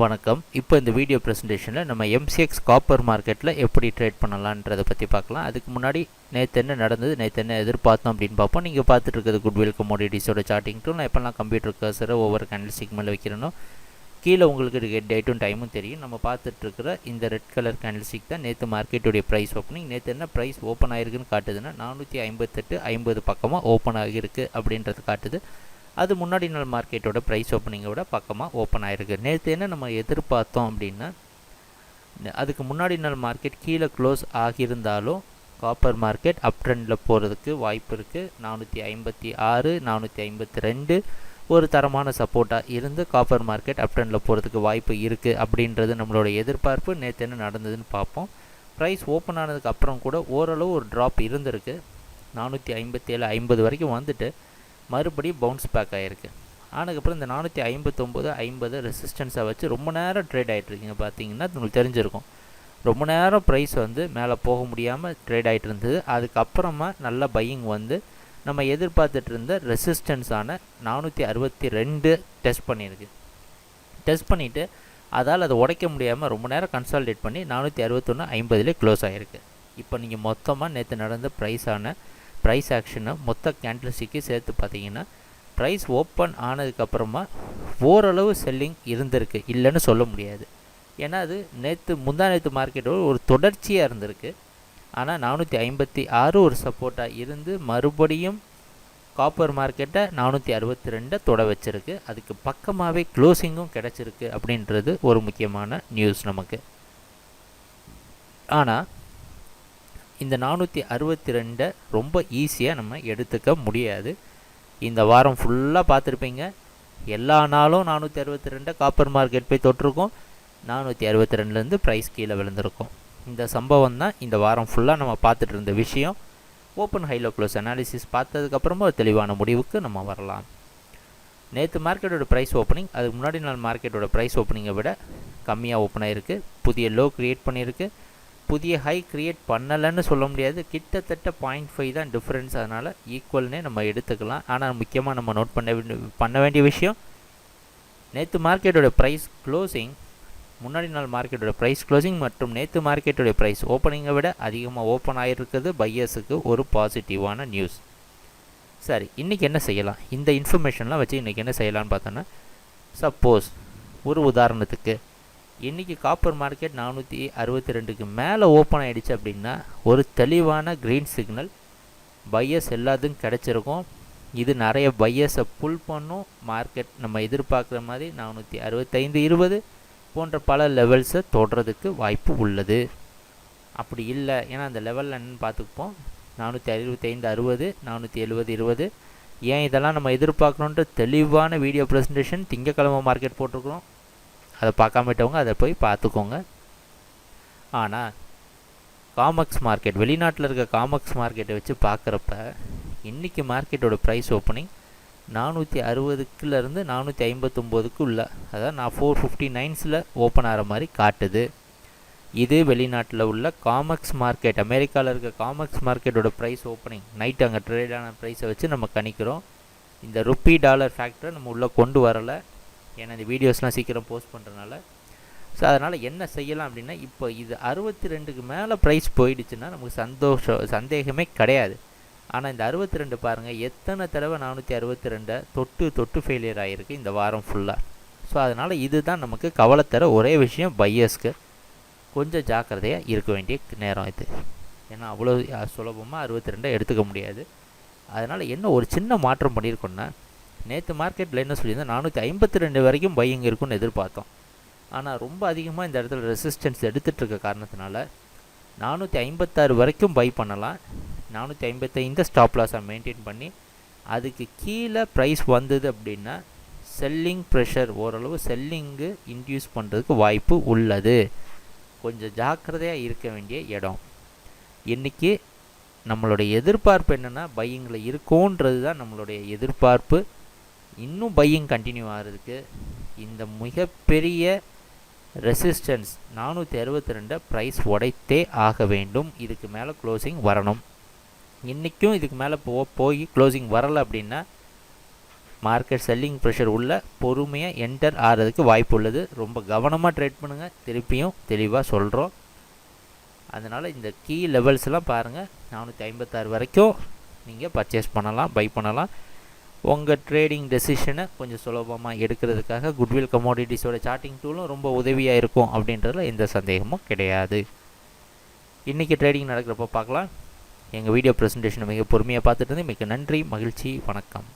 வணக்கம். இப்போ இந்த வீடியோ ப்ரெசன்டேஷனில் நம்ம எம்சிஎக்ஸ் காப்பர் மார்க்கெட்டில் எப்படி ட்ரேட் பண்ணலான்றதை பற்றி பார்க்கலாம். அதுக்கு முன்னாடி நேற்று என்ன நடந்தது, நேற்று என்ன எதிர்பார்த்தோம் அப்படின்னு பார்ப்போம். நீங்கள் பார்த்துட்டு இருக்கிறது குட்வில் கமோடிட்டிஸோட சார்ட்டிங் டூல். நான் எப்போல்லாம் கம்ப்யூட்டர் கர்சரை ஒவ்வொரு கேண்டில்ஸ்டிக் மேலே வைக்கிறேனோ கீழே உங்களுக்கு டேட்டும் டைமும் தெரியும். நம்ம பார்த்துட்ருக்கிற இந்த ரெட் கலர் கேண்டில்ஸ்டிக் தான் நேற்று மார்க்கெட்டுடைய ப்ரைஸ் ஓப்பனிங். நேற்று என்ன ப்ரைஸ் ஓப்பன் ஆகிருக்குன்னு காட்டுதுன்னா 458.50 பக்கமாக ஓப்பன் ஆகிருக்கு அப்படின்றது காட்டுது. அது முன்னாடி நாள் மார்க்கெட்டோட ப்ரைஸ் ஓப்பனிங்கை விட பக்கமாக ஓப்பன் ஆகிருக்கு. நேற்று என்ன நம்ம எதிர்பார்த்தோம் அப்படின்னா, அதுக்கு முன்னாடி நாள் மார்க்கெட் கீழே க்ளோஸ் ஆகியிருந்தாலும் காப்பர் மார்க்கெட் அப் ட்ரெண்டில் போகிறதுக்கு வாய்ப்பு இருக்குது. 456 452 ஒரு தரமான சப்போர்ட்டாக இருந்து காப்பர் மார்க்கெட் அப் ட்ரெண்டில் போகிறதுக்கு வாய்ப்பு இருக்குது அப்படின்றது நம்மளோட எதிர்பார்ப்பு. நேற்று என்ன நடந்ததுன்னு பார்ப்போம். ப்ரைஸ் ஓப்பன் ஆனதுக்கு அப்புறம் கூட ஓரளவு ஒரு ட்ராப் இருந்திருக்கு. 457.50 வரைக்கும் வந்துட்டு மறுபடியும் பவுன்ஸ் பேக் ஆகிருக்கு. ஆனதுக்கப்புறம் இந்த 459.50 ரெசிஸ்டன்ஸை வச்சு ரொம்ப நேரம் ட்ரேட் ஆகிட்ருக்கீங்க. பார்த்தீங்கன்னா உங்களுக்கு தெரிஞ்சிருக்கும், ரொம்ப நேரம் ப்ரைஸ் மேலே போக முடியாமல் ட்ரேட் ஆகிட்டு இருந்தது. அதுக்கப்புறமா நல்ல பையிங் நம்ம எதிர்பார்த்துட்டு இருந்த ரெசிஸ்டன்ஸான 462 டெஸ்ட் பண்ணியிருக்கு. டெஸ்ட் பண்ணிவிட்டு அதால் அதை உடைக்க முடியாமல் ரொம்ப நேரம் கன்சால்டேட் பண்ணி 461.50 க்ளோஸ் ஆகிருக்கு. இப்போ நீங்கள் மொத்தமாக நேற்று நடந்த ப்ரைஸ் ஆக்ஷனை மொத்த கேண்டில்ஸ்டிக்கு சேர்த்து பார்த்தீங்கன்னா ப்ரைஸ் ஓப்பன் ஆனதுக்கப்புறமா ஓரளவு செல்லிங் இருந்திருக்கு, இல்லைன்னு சொல்ல முடியாது. ஏன்னா அது முந்தா நேற்று மார்க்கெட்டோட ஒரு தொடர்ச்சியாக இருந்திருக்கு. ஆனால் 456 ஒரு சப்போர்ட்டாக இருந்து மறுபடியும் காப்பர் மார்க்கெட்டை 462 தொட வச்சிருக்கு. அதுக்கு பக்கமாகவே க்ளோசிங்கும் கிடச்சிருக்கு அப்படின்றது ஒரு முக்கியமான நியூஸ் நமக்கு. ஆனால் இந்த 462 ரொம்ப ஈஸியாக நம்ம எடுத்துக்க முடியாது. இந்த வாரம் ஃபுல்லாக பார்த்துருப்பீங்க, எல்லா நாளும் 462 காப்பர் மார்க்கெட் போய் தொட்டிருக்கோம். 462லேருந்து ப்ரைஸ் கீழே விழுந்திருக்கும். இந்த சம்பவம் தான் இந்த வாரம் ஃபுல்லாக நம்ம பார்த்துட்டு இருந்த விஷயம். ஓப்பன் ஹைலோ க்ளோஸ் அனாலிசிஸ் பார்த்ததுக்கப்புறமா ஒரு தெளிவான முடிவுக்கு நம்ம வரலாம். நேற்று மார்க்கெட்டோட ப்ரைஸ் ஓப்பனிங் அதுக்கு முன்னாடி நாள் மார்க்கெட்டோட ப்ரைஸ் ஓப்பனிங்கை விட கம்மியாக ஓப்பன் ஆகிருக்கு. புதிய லோ க்ரியேட் பண்ணியிருக்கு. புதிய ஹை க்ரியேட் பண்ணலைன்னு சொல்ல முடியாது. கிட்டத்தட்ட 0.5 தான் டிஃப்ரென்ஸ். அதனால் ஈக்குவல்னே நம்ம எடுத்துக்கலாம். ஆனால் முக்கியமாக நம்ம நோட் பண்ண வேண்டிய விஷயம், நேற்று மார்க்கெட்டோட ப்ரைஸ் க்ளோசிங் முன்னாடி நாள் மார்க்கெட்டோட ப்ரைஸ் க்ளோசிங் மற்றும் நேற்று மார்க்கெட்டோட ப்ரைஸ் ஓப்பனிங்கை விட அதிகமாக ஓப்பன் ஆகிருக்கிறது பையர்ஸுக்கு ஒரு பாசிட்டிவான நியூஸ். சரி, இன்றைக்கி என்ன செய்யலாம்? இந்த இன்ஃபர்மேஷன்லாம் வச்சு இன்றைக்கி என்ன செய்யலான்னு பார்த்தோன்னா, சப்போஸ் ஒரு உதாரணத்துக்கு இன்றைக்கி காப்பர் மார்க்கெட் 462க்கு மேலே ஓப்பன் ஆகிடுச்சு அப்படின்னா ஒரு தெளிவான க்ரீன் சிக்னல் பையர்ஸ் எல்லாத்துக்கும் கிடச்சிருக்கும். இது நிறைய பையர்ஸை புல் பண்ணும். மார்க்கெட் நம்ம எதிர்பார்க்குற மாதிரி 465-20 போன்ற பல லெவல்ஸை தொடுறதுக்கு வாய்ப்பு உள்ளது. அப்படி இல்லை, ஏன்னா அந்த லெவலில் என்னென்னு பார்த்துப்போம். 465-60 470-20 ஏன் இதெல்லாம் நம்ம எதிர்பார்க்கணுன்ற தெளிவான வீடியோ ப்ரெசன்டேஷன் திங்கக்கிழமை மார்க்கெட் போட்டிருக்கிறோம். அதை பார்க்காமட்டவங்க அதை போய் பார்த்துக்கோங்க. ஆனால் காமெக்ஸ் மார்க்கெட், வெளிநாட்டில் இருக்க காமெக்ஸ் மார்க்கெட்டை வச்சு பார்க்குறப்ப இன்றைக்கி மார்க்கெட்டோட ப்ரைஸ் ஓப்பனிங் 460லேருந்து 459க்கு உள்ள, அதாவது 459 ஓப்பன் ஆகிற மாதிரி காட்டுது. இது வெளிநாட்டில் உள்ள காமெக்ஸ் மார்க்கெட், அமெரிக்காவில் இருக்க காமெக்ஸ் மார்க்கெட்டோட ப்ரைஸ் ஓப்பனிங் நைட் அங்கே ட்ரேடான ப்ரைஸை வச்சு நம்ம கணிக்கிறோம். இந்த ருப்பி டாலர் ஃபேக்டரை நம்ம உள்ளே கொண்டு வரலை, ஏன்னா இந்த வீடியோஸ்லாம் சீக்கிரம் போஸ்ட் பண்ணுறதுனால. ஸோ அதனால் என்ன செய்யலாம் அப்படின்னா, இப்போ இது 62க்கு மேலே ப்ரைஸ் போயிடுச்சுன்னா நமக்கு சந்தேகமே கிடையாது. ஆனால் இந்த 62 பாருங்கள், எத்தனை தடவை 462 தொட்டு ஃபெயிலியர் ஆகிருக்கு இந்த வாரம் ஃபுல்லாக. ஸோ அதனால் இதுதான் நமக்கு கவலை தர ஒரே விஷயம். பையர்ஸ்க்கு கொஞ்சம் ஜாக்கிரதையாக இருக்க வேண்டிய நேரம் இது. ஏன்னா அவ்வளோ சுலபமாக 62 எடுத்துக்க முடியாது. அதனால் என்ன ஒரு சின்ன மாற்றம் பண்ணியிருக்கோன்னா, நேற்று மார்க்கெட்டில் என்ன சொல்லியிருந்தோம், 452 வரைக்கும் பையிங் இருக்குன்னு எதிர்பார்த்தோம். ஆனால் ரொம்ப அதிகமாக இந்த இடத்துல ரெசிஸ்டன்ஸ் எடுத்துகிட்ருக்க காரணத்தினால 456 வரைக்கும் பை பண்ணலாம். 455 ஸ்டாப் லாஸாக மெயின்டைன் பண்ணி அதுக்கு கீழே ப்ரைஸ் வந்தது அப்படின்னா செல்லிங் ப்ரெஷர், ஓரளவு செல்லிங்கு இன்டியூஸ் பண்ணுறதுக்கு வாய்ப்பு உள்ளது. கொஞ்சம் ஜாக்கிரதையாக இருக்க வேண்டிய இடம். இன்றைக்கி நம்மளுடைய எதிர்பார்ப்பு என்னென்னா பையிங்கில் இருக்கோன்றது தான் நம்மளுடைய எதிர்பார்ப்பு. இன்னும் பையிங் கண்டினியூ ஆகிறதுக்கு இந்த மிகப்பெரிய ரெசிஸ்டன்ஸ் 462 ப்ரைஸ் உடைத்தே ஆக வேண்டும். இதுக்கு மேலே க்ளோசிங் வரணும். இன்றைக்கும் இதுக்கு மேலே போய் க்ளோசிங் வரலை அப்படின்னா மார்க்கெட் செல்லிங் ப்ரெஷர் உள்ள பொறுமையாக என்டர் ஆகிறதுக்கு வாய்ப்பு உள்ளது. ரொம்ப கவனமாக ட்ரேட் பண்ணுங்கள், திருப்பியும் தெளிவாக சொல்கிறோம். அதனால் இந்த கீ லெவல்ஸ்லாம் பாருங்கள், 456 வரைக்கும் நீங்கள் பர்ச்சேஸ் பண்ணலாம், பை பண்ணலாம். உங்கள் ட்ரேடிங் டெசிஷனை கொஞ்சம் சுலபமாக எடுக்கிறதுக்காக குட்வில் கமோடிட்டிஸோட சார்ட்டிங் டூலும் ரொம்ப உதவியாக இருக்கும் அப்படின்றதுல எந்த சந்தேகமும் கிடையாது. இன்றைக்கி ட்ரேடிங் நடக்கிறப்ப பார்க்கலாம். எங்கள் வீடியோ ப்ரெசன்டேஷனை மிக பொறுமையாக பார்த்துட்டு இருந்தேன். மிக நன்றி, மகிழ்ச்சி, வணக்கம்.